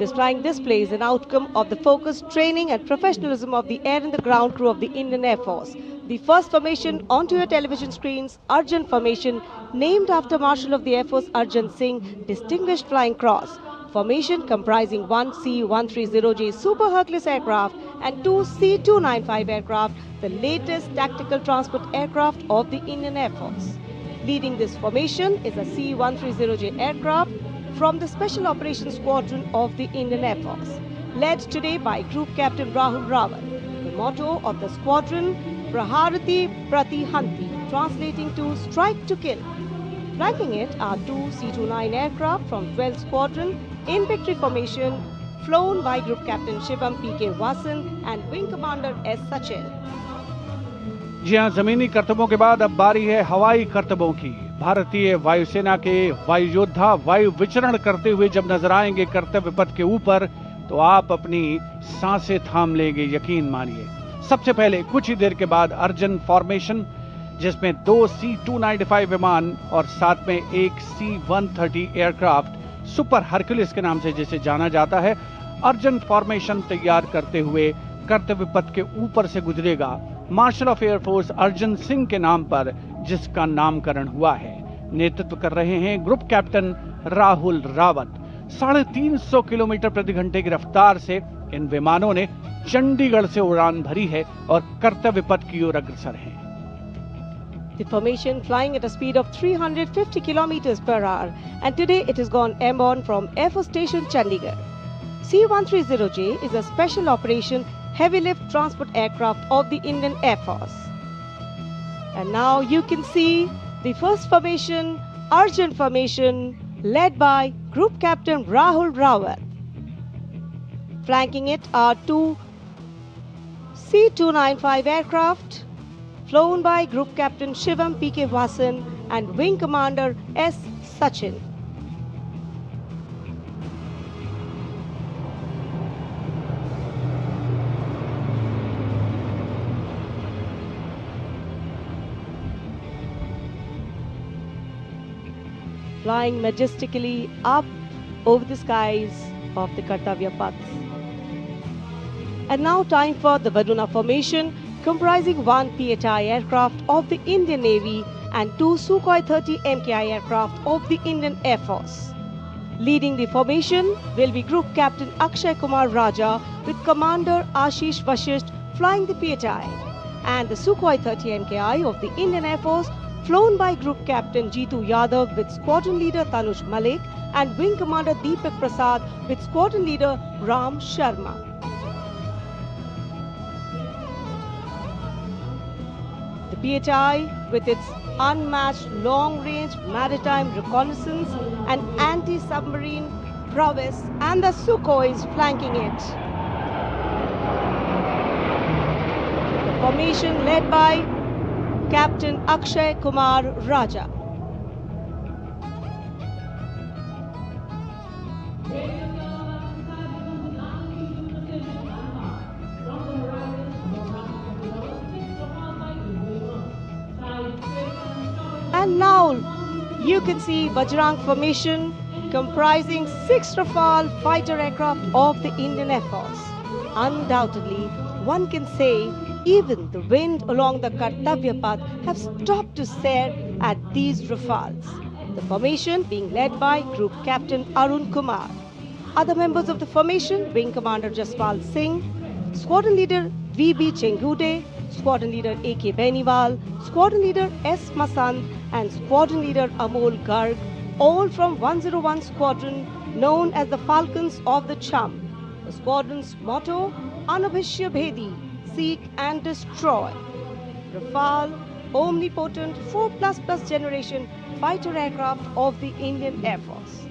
This flying display is an outcome of the focused training and professionalism of the air and the ground crew of the Indian Air Force. The first formation onto your television screens, Arjun Formation, named after Marshal of the Air Force Arjun Singh, Distinguished Flying Cross. Formation comprising one C-130J Super Hercules aircraft and two C-295 aircraft, the latest tactical transport aircraft of the Indian Air Force. Leading this formation is a C-130J aircraft from the Special Operations Squadron of the Indian Air Force, led today by Group Captain Rahul Rawat. The motto of the squadron, Praharati Pratihanti, translating to Strike to Kill. Flanking it are two C-29 aircraft from 12th Squadron in victory formation, flown by Group Captain Shivam P.K. Vasan and Wing Commander S. Sachin. जी हाँ, जमीनी करतबों के बाद अब बारी है हवाई करतबों की। भारतीय वायुसेना के वायु योद्धा वायु विचरण करते हुए जब नजर आएंगे कर्तव्य पथ के ऊपर तो आप अपनी सांसें थाम लेंगे, यकीन मानिए। सबसे पहले कुछ ही देर के बाद अर्जन फॉर्मेशन, जिसमें दो C-295 विमान और साथ में एक C-130 एयरक्राफ्ट सुपर हरक्यूलिस के नाम से जिसे जाना जाता है, अर्जन फॉर्मेशन तैयार करते हुए कर्तव्य पथ के ऊपर से गुजरेगा marshal of air force Arjan Singh के नाम पर, जिसका नामकरण हुआ है। नेतृत्व कर रहे हैं group captain Rahul Rawat. 350 kilometre प्रति घंटे की रफ्तार से इन विमानों ने चंडीगढ़ से उड़ान भरी है और कर्तव्य पथ की ओर अग्रसर हैं। The formation flying at a speed of 350 kilometers per hour, and today it has gone airborne from Air Force Station Chandigarh. C-130J is a special operation heavy lift transport aircraft of the Indian Air Force. And now you can see the first formation, Arjun Formation, led by Group Captain Rahul Rawat. Flanking it are two C-295 aircraft, flown by Group Captain Shivam P.K. Vasan and Wing Commander S. Sachin. Flying majestically up over the skies of the Kartavya Paths. And now time for the Varuna Formation, comprising one PHI aircraft of the Indian Navy and two Sukhoi 30 MKI aircraft of the Indian Air Force. Leading the formation will be Group Captain Akshay Kumar Raja with Commander Ashish Vashisht flying the PHI, and the Sukhoi 30 MKI of the Indian Air Force flown by Group Captain Jeetu Yadav with Squadron Leader Tanush Malik and Wing Commander Deepak Prasad with Squadron Leader Ram Sharma. The PHI, with its unmatched long-range maritime reconnaissance and anti-submarine prowess, and the Sukhois flanking it. The formation led by Captain Akshay Kumar Raja. And now you can see Vajrang Formation, comprising 6 Rafale fighter aircraft of the Indian Air Force. Undoubtedly, one can say even the wind along the Kartavya Path have stopped to stare at these Rafales. The formation being led by Group Captain Arun Kumar. Other members of the formation, Wing Commander Jaspal Singh, Squadron Leader V.B. Chengude, Squadron Leader A.K. Beniwal, Squadron Leader S. Masand and Squadron Leader Amol Garg, all from 101 Squadron known as the Falcons of the Cham. The squadron's motto, Anubhishya Bhedi, seek and destroy. Rafale, omnipotent 4++ generation fighter aircraft of the Indian Air Force.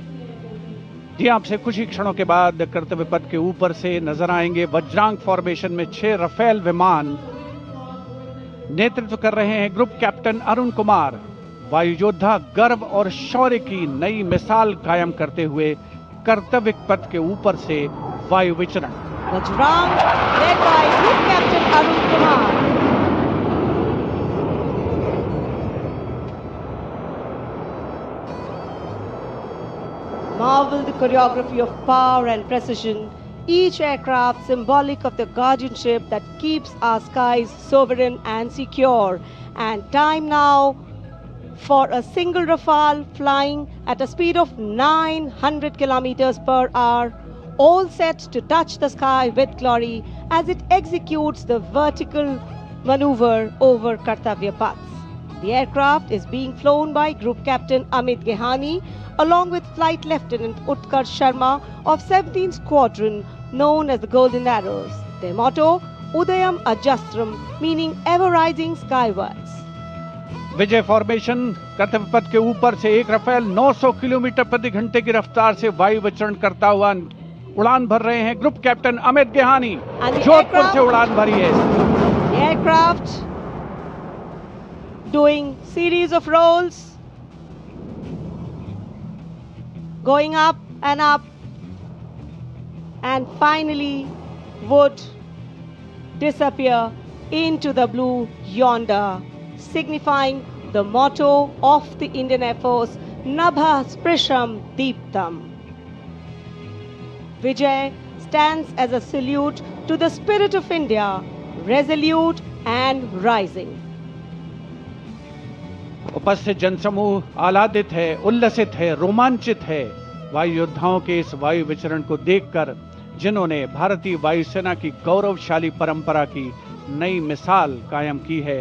जी आपसे कुछ ही क्षणों के बाद कर्तव्य पथ के ऊपर से नजर आएंगे वज्रांग फॉर्मेशन में 6 रफेल विमान। नेतृत्व कर रहे हैं ग्रुप कैप्टन अरुण कुमार। वायु योद्धा गर्व और शौर्य की नई मिसाल कायम करते हुए कर्तव्य पथ के ऊपर से वायु विचरण। Vajrang, led by Group Captain Arun Kumar. Marvel the choreography of power and precision, each aircraft symbolic of the guardianship that keeps our skies sovereign and secure. And time now for a single Rafale flying at a speed of 900 kilometers per hour, all set to touch the sky with glory as it executes the vertical maneuver over Kartavya Path. The aircraft is being flown by Group Captain Amit Gehani along with Flight Lieutenant Utkarsh Sharma of 17th Squadron, known as the Golden Arrows. Their motto, Udayam Ajastram, meaning ever rising skywards. Vijay formation कर्तव्य पथ के ऊपर से एक Rafale 900 kilometre प्रति घंटे की रफ्तार से वायु विचरण करता हुआ उड़ान भर रहे हैं ग्रुप कैप्टन अमित गेहानी। जोधपुर से उड़ान भरी है। The aircraft doing series of rolls, going up, and finally would disappear into the blue yonder, signifying the motto of the Indian Air Force, Nabha Sprisham Deeptam. Vijay stands as a salute to the spirit of India, resolute and rising. उपस्थित जनसमूह आह्लादित है, उल्लसित है, रोमांचित है वायु योद्धाओं के इस वायु विचरण को देखकर, जिन्होंने भारतीय वायुसेना की गौरवशाली परंपरा की नई मिसाल कायम की है।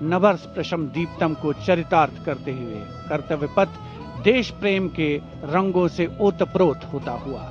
नभः स्पृशम दीप्तम को चरितार्थ करते हुए कर्तव्य पथ देश प्रेम के रंगों से ओतप्रोत होता हुआ